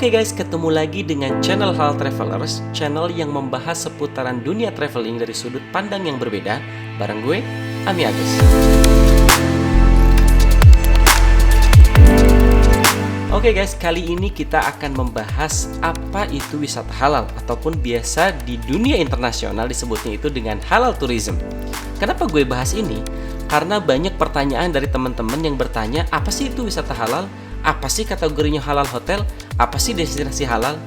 Oke guys, ketemu lagi dengan channel Halal Travelers, channel yang membahas seputaran dunia traveling dari sudut pandang yang berbeda, bareng gue, Ami Agus. Oke guys, kali ini kita akan membahas apa itu wisata halal, ataupun biasa di dunia internasional disebutnya itu dengan halal tourism. Kenapa gue bahas ini? Karena banyak pertanyaan dari teman-teman yang bertanya, apa sih itu wisata halal? Apa sih kategorinya halal hotel? Apa sih destinasi halal?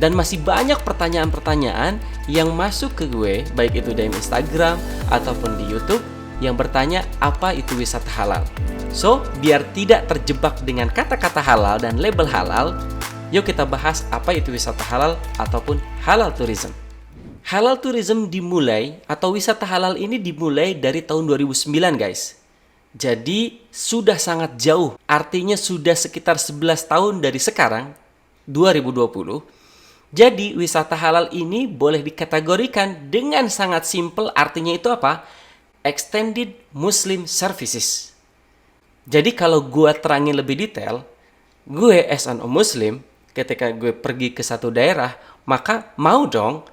Dan masih banyak pertanyaan-pertanyaan yang masuk ke gue, baik itu dari Instagram ataupun di YouTube, yang bertanya apa itu wisata halal. So, biar tidak terjebak dengan kata-kata halal dan label halal, yuk kita bahas apa itu wisata halal ataupun halal tourism. Halal tourism dimulai, atau wisata halal ini dimulai dari tahun 2009 guys. Jadi sudah sangat jauh, artinya sudah sekitar 11 tahun dari sekarang, 2020. Jadi wisata halal ini boleh dikategorikan dengan sangat simple, artinya itu apa? Extended Muslim Services. Jadi kalau gue terangin lebih detail, gue as an Muslim, ketika gue pergi ke satu daerah, maka mau dong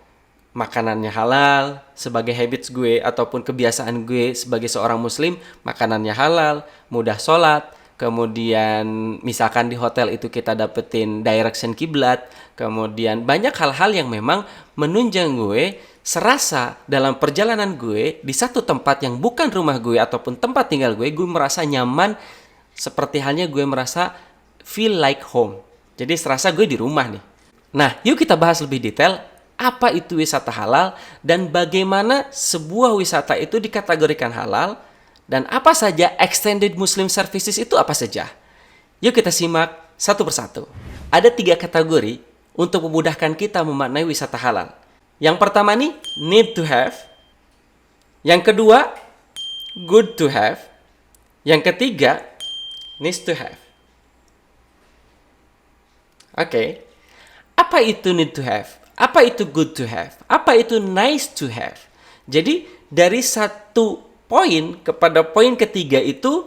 makanannya halal sebagai habits gue ataupun kebiasaan gue sebagai seorang muslim, makanannya halal, mudah sholat, kemudian misalkan di hotel itu kita dapetin direction kiblat, kemudian banyak hal-hal yang memang menunjang gue serasa dalam perjalanan gue di satu tempat yang bukan rumah gue ataupun tempat tinggal gue merasa nyaman, seperti halnya gue merasa feel like home. Jadi serasa gue di rumah nih. Nah, yuk kita bahas lebih detail apa itu wisata halal dan bagaimana sebuah wisata itu dikategorikan halal dan apa saja extended Muslim services itu apa saja. Yuk kita simak satu persatu. Ada 3 kategori untuk memudahkan kita memaknai wisata halal. Yang pertama nih, need to have. Yang kedua, good to have. Yang ketiga, needs to have. Oke. Apa itu need to have? Apa itu good to have? Apa itu nice to have? Jadi dari satu poin kepada poin ketiga itu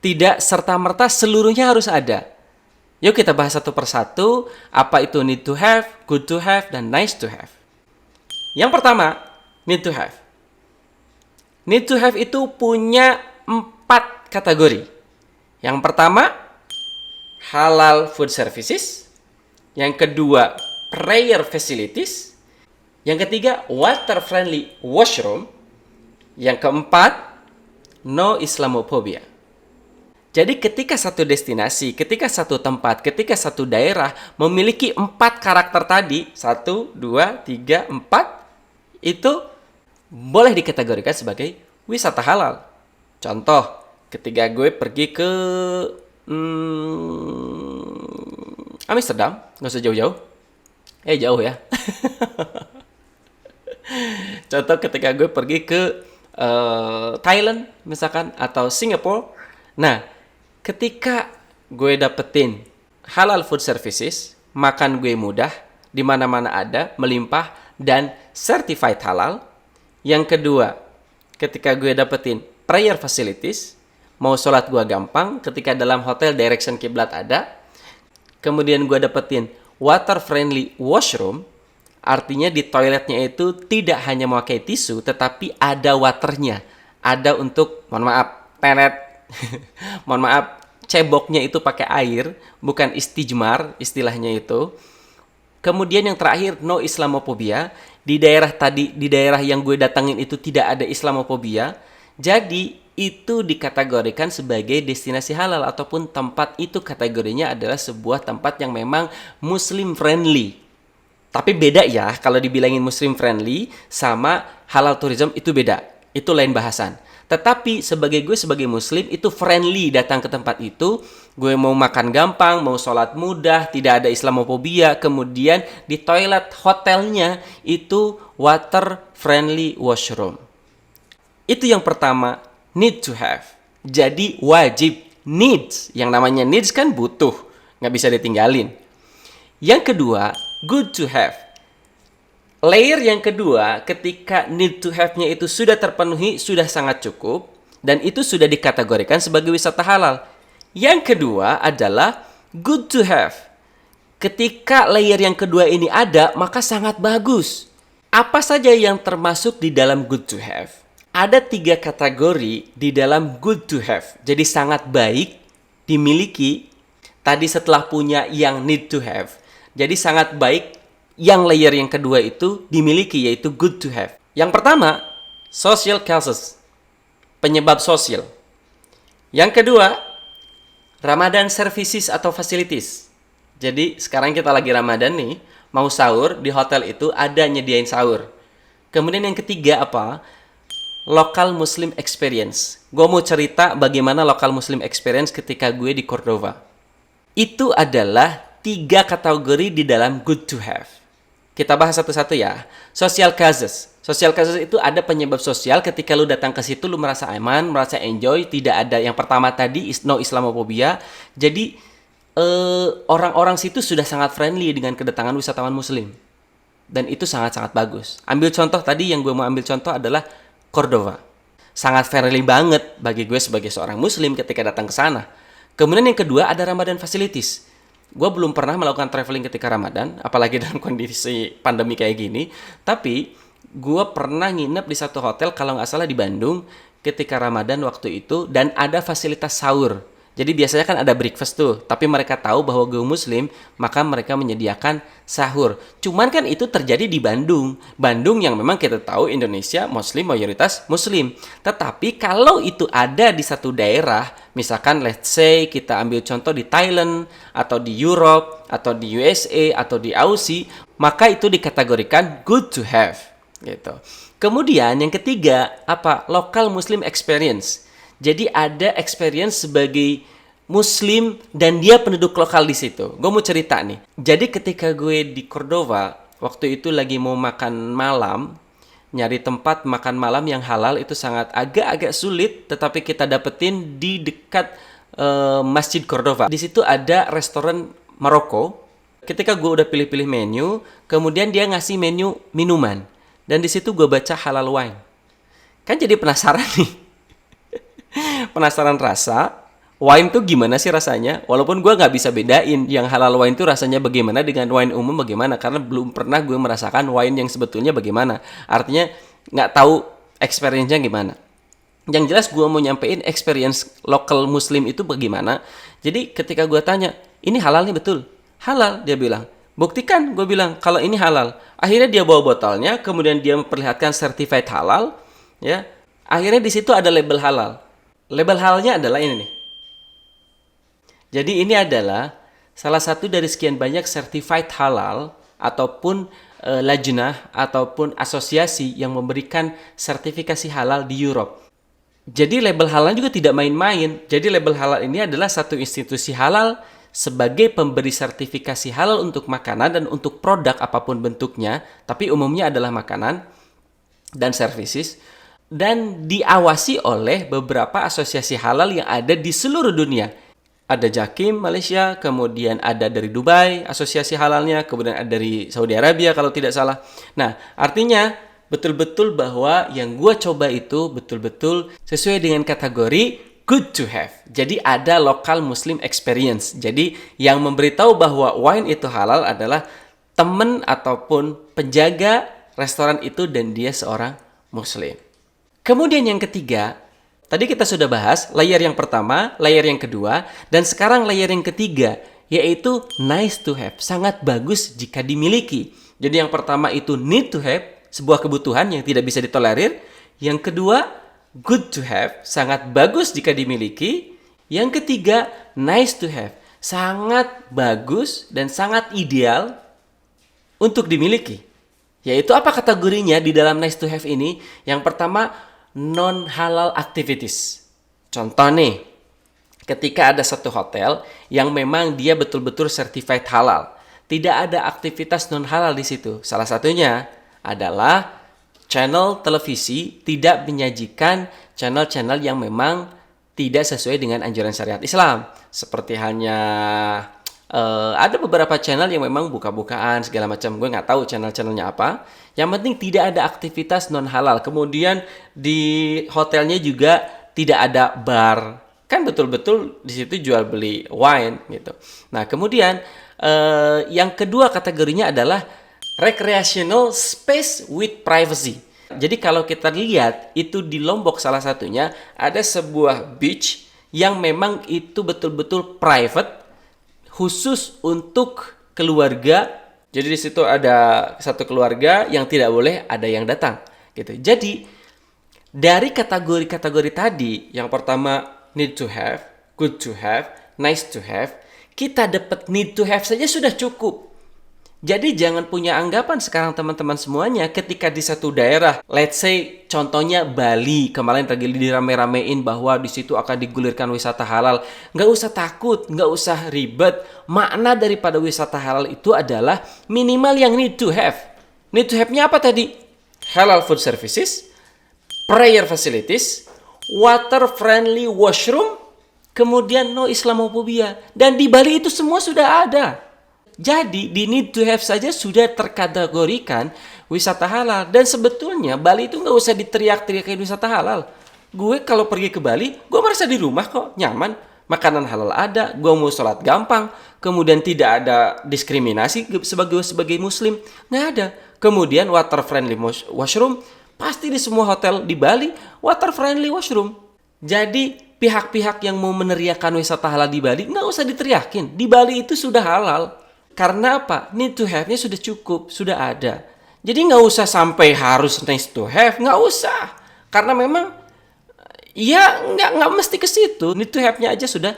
tidak serta-merta seluruhnya harus ada. Yuk kita bahas satu persatu. Apa itu need to have, good to have, dan nice to have. Yang pertama, need to have. Need to have itu punya 4 kategori. Yang pertama, halal food services. Yang kedua, prayer facilities. Yang ketiga, water friendly washroom. Yang keempat, no Islamophobia. Jadi ketika satu destinasi, ketika satu tempat, ketika satu daerah memiliki 4 karakter tadi, 1, 2, 3, 4, itu boleh dikategorikan sebagai wisata halal. Contoh, ketika gue pergi ke Amsterdam, nggak usah jauh-jauh. Jauh ya. Contoh ketika gue pergi ke Thailand misalkan atau Singapura. Nah, ketika gue dapetin halal food services, makan gue mudah, di mana-mana ada, melimpah dan certified halal. Yang kedua, ketika gue dapetin prayer facilities, mau sholat gue gampang, ketika dalam hotel direction kiblat ada. Kemudian gue dapetin water friendly washroom, artinya di toiletnya itu tidak hanya memakai tisu, tetapi ada waternya. Ada untuk, mohon maaf, mohon maaf, ceboknya itu pakai air, bukan istijmar istilahnya itu. Kemudian yang terakhir, no Islamophobia. Di daerah yang gue datangin itu tidak ada Islamophobia. Jadi itu dikategorikan sebagai destinasi halal ataupun tempat itu kategorinya adalah sebuah tempat yang memang Muslim friendly. Tapi beda ya, kalau dibilangin Muslim friendly sama halal tourism itu beda. Itu lain bahasan. Tetapi sebagai Muslim itu friendly datang ke tempat itu. Gue mau makan gampang, mau sholat mudah, tidak ada Islamophobia. Kemudian di toilet hotelnya itu water friendly washroom. Itu yang pertama, need to have. Jadi wajib, needs. Yang namanya needs kan butuh, nggak bisa ditinggalin. Yang kedua, good to have. Layer yang kedua, ketika need to have-nya itu sudah terpenuhi, sudah sangat cukup, dan itu sudah dikategorikan sebagai wisata halal. Yang kedua adalah good to have. Ketika layer yang kedua ini ada, maka sangat bagus. Apa saja yang termasuk di dalam good to have? Ada 3 kategori di dalam good to have. Jadi sangat baik dimiliki. Tadi setelah punya yang need to have. Jadi sangat baik yang layer yang kedua itu dimiliki, yaitu good to have. Yang pertama, social causes. Penyebab sosial. Yang kedua, Ramadan services atau facilities. Jadi sekarang kita lagi Ramadan nih, mau sahur di hotel itu ada nyediain sahur. Kemudian yang ketiga apa? Local Muslim experience. Gue mau cerita bagaimana local Muslim experience ketika gue di Cordova. Itu adalah 3 kategori di dalam good to have. Kita bahas satu-satu ya. Social causes. Social causes itu ada penyebab sosial ketika lu datang ke situ lu merasa aman, merasa enjoy, tidak ada yang pertama tadi no Islamophobia. Jadi orang-orang situ sudah sangat friendly dengan kedatangan wisatawan muslim. Dan itu sangat-sangat bagus. Ambil contoh tadi yang gue mau ambil contoh adalah Cordova. Sangat friendly banget bagi gue sebagai seorang muslim ketika datang ke sana. Kemudian yang kedua ada Ramadan facilities. Gue belum pernah melakukan traveling ketika Ramadan, apalagi dalam kondisi pandemi kayak gini. Tapi gue pernah nginep di satu hotel kalau nggak salah di Bandung ketika Ramadan waktu itu, dan ada fasilitas sahur. Jadi biasanya kan ada breakfast tuh, tapi mereka tahu bahwa gue muslim, maka mereka menyediakan sahur. Cuman kan itu terjadi di Bandung. Bandung yang memang kita tahu Indonesia muslim, mayoritas muslim. Tetapi kalau itu ada di satu daerah, misalkan let's say kita ambil contoh di Thailand, atau di Europe, atau di USA, atau di Aussie, maka itu dikategorikan good to have. Gitu. Kemudian yang ketiga, apa? Local Muslim experience. Jadi ada experience sebagai muslim dan dia penduduk lokal di situ. Gue mau cerita nih. Jadi ketika gue di Cordova, waktu itu lagi mau makan malam, nyari tempat makan malam yang halal itu sangat agak-agak sulit, tetapi kita dapetin di dekat Masjid Cordova. Di situ ada restoran Maroko. Ketika gue udah pilih-pilih menu, kemudian dia ngasih menu minuman. Dan di situ gue baca halal wine. Kan jadi penasaran nih. Penasaran rasa wine tuh gimana sih rasanya, walaupun gue nggak bisa bedain yang halal wine tuh rasanya bagaimana dengan wine umum bagaimana, karena belum pernah gue merasakan wine yang sebetulnya bagaimana, artinya nggak tahu experience-nya gimana. Yang jelas gue mau nyampein experience local muslim itu bagaimana. Jadi ketika gue tanya, ini halal nih? Betul halal, dia bilang. Buktikan, gue bilang kalau ini halal. Akhirnya dia bawa botolnya, kemudian dia memperlihatkan certified halal, ya. Akhirnya di situ ada label halal. Label halalnya adalah ini nih. Jadi ini adalah salah satu dari sekian banyak certified halal ataupun lajnah ataupun asosiasi yang memberikan sertifikasi halal di Europe. Jadi label halal juga tidak main-main. Jadi label halal ini adalah satu institusi halal sebagai pemberi sertifikasi halal untuk makanan dan untuk produk apapun bentuknya, tapi umumnya adalah makanan dan services. Dan diawasi oleh beberapa asosiasi halal yang ada di seluruh dunia. Ada Jakim Malaysia, kemudian ada dari Dubai asosiasi halalnya, kemudian ada dari Saudi Arabia kalau tidak salah. Nah, artinya betul-betul bahwa yang gue coba itu betul-betul sesuai dengan kategori good to have. Jadi ada local Muslim experience. Jadi yang memberitahu bahwa wine itu halal adalah teman ataupun penjaga restoran itu dan dia seorang Muslim. Kemudian yang ketiga, tadi kita sudah bahas layer yang pertama, layer yang kedua, dan sekarang layer yang ketiga, yaitu nice to have, sangat bagus jika dimiliki. Jadi yang pertama itu need to have, sebuah kebutuhan yang tidak bisa ditolerir. Yang kedua, good to have, sangat bagus jika dimiliki. Yang ketiga, nice to have, sangat bagus dan sangat ideal untuk dimiliki. Yaitu apa kategorinya di dalam nice to have ini? Yang pertama, non-halal activities. Contoh nih, ketika ada satu hotel yang memang dia betul-betul certified halal, tidak ada aktivitas non-halal di situ. Salah satunya adalah channel televisi tidak menyajikan channel-channel yang memang tidak sesuai dengan anjuran syariat Islam. Seperti hanya ada beberapa channel yang memang buka-bukaan segala macam. Gue nggak tahu channel-channelnya apa. Yang penting tidak ada aktivitas non halal. Kemudian di hotelnya juga tidak ada bar. Kan betul-betul di situ jual beli wine gitu. Nah, kemudian Yang kedua kategorinya adalah recreational space with privacy. Jadi kalau kita lihat itu di Lombok salah satunya ada sebuah beach yang memang itu betul-betul private, khusus untuk keluarga. Jadi di situ ada satu keluarga yang tidak boleh ada yang datang gitu. Jadi dari kategori-kategori tadi, yang pertama need to have, good to have, nice to have, kita dapat need to have saja sudah cukup. Jadi jangan punya anggapan sekarang teman-teman semuanya ketika di satu daerah, let's say contohnya Bali, kemarin lagi dirame-ramein bahwa di situ akan digulirkan wisata halal. Nggak usah takut, nggak usah ribet. Makna daripada wisata halal itu adalah minimal yang need to have. Need to have-nya apa tadi? Halal food services, prayer facilities, water friendly washroom, kemudian no Islamophobia. Dan di Bali itu semua sudah ada. Jadi di need to have saja sudah terkategorikan wisata halal. Dan sebetulnya Bali itu nggak usah diteriak-teriakin wisata halal. Gue kalau pergi ke Bali, gue merasa di rumah kok, nyaman. Makanan halal ada, gue mau sholat gampang. Kemudian tidak ada diskriminasi sebagai muslim, nggak ada. Kemudian water friendly washroom, pasti di semua hotel di Bali water friendly washroom. Jadi pihak-pihak yang mau meneriakan wisata halal di Bali nggak usah diteriakin. Di Bali itu sudah halal. Karena apa? Need to have-nya sudah cukup, sudah ada. Jadi nggak usah sampai harus nice to have, nggak usah. Karena memang ya nggak mesti ke situ. Need to have-nya aja sudah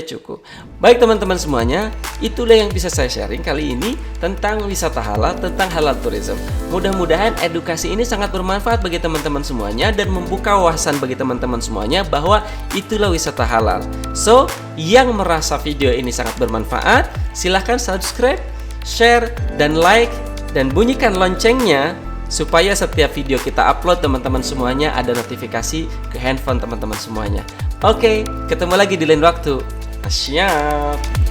cukup. Baik teman-teman semuanya, itulah yang bisa saya sharing kali ini tentang wisata halal, tentang halal tourism. Mudah-mudahan edukasi ini sangat bermanfaat bagi teman-teman semuanya dan membuka wawasan bagi teman-teman semuanya bahwa itulah wisata halal. So, yang merasa video ini sangat bermanfaat, silahkan subscribe, share, dan like, dan bunyikan loncengnya supaya setiap video kita upload teman-teman semuanya ada notifikasi ke handphone teman-teman semuanya. Oke, ketemu lagi di lain waktu. Siap.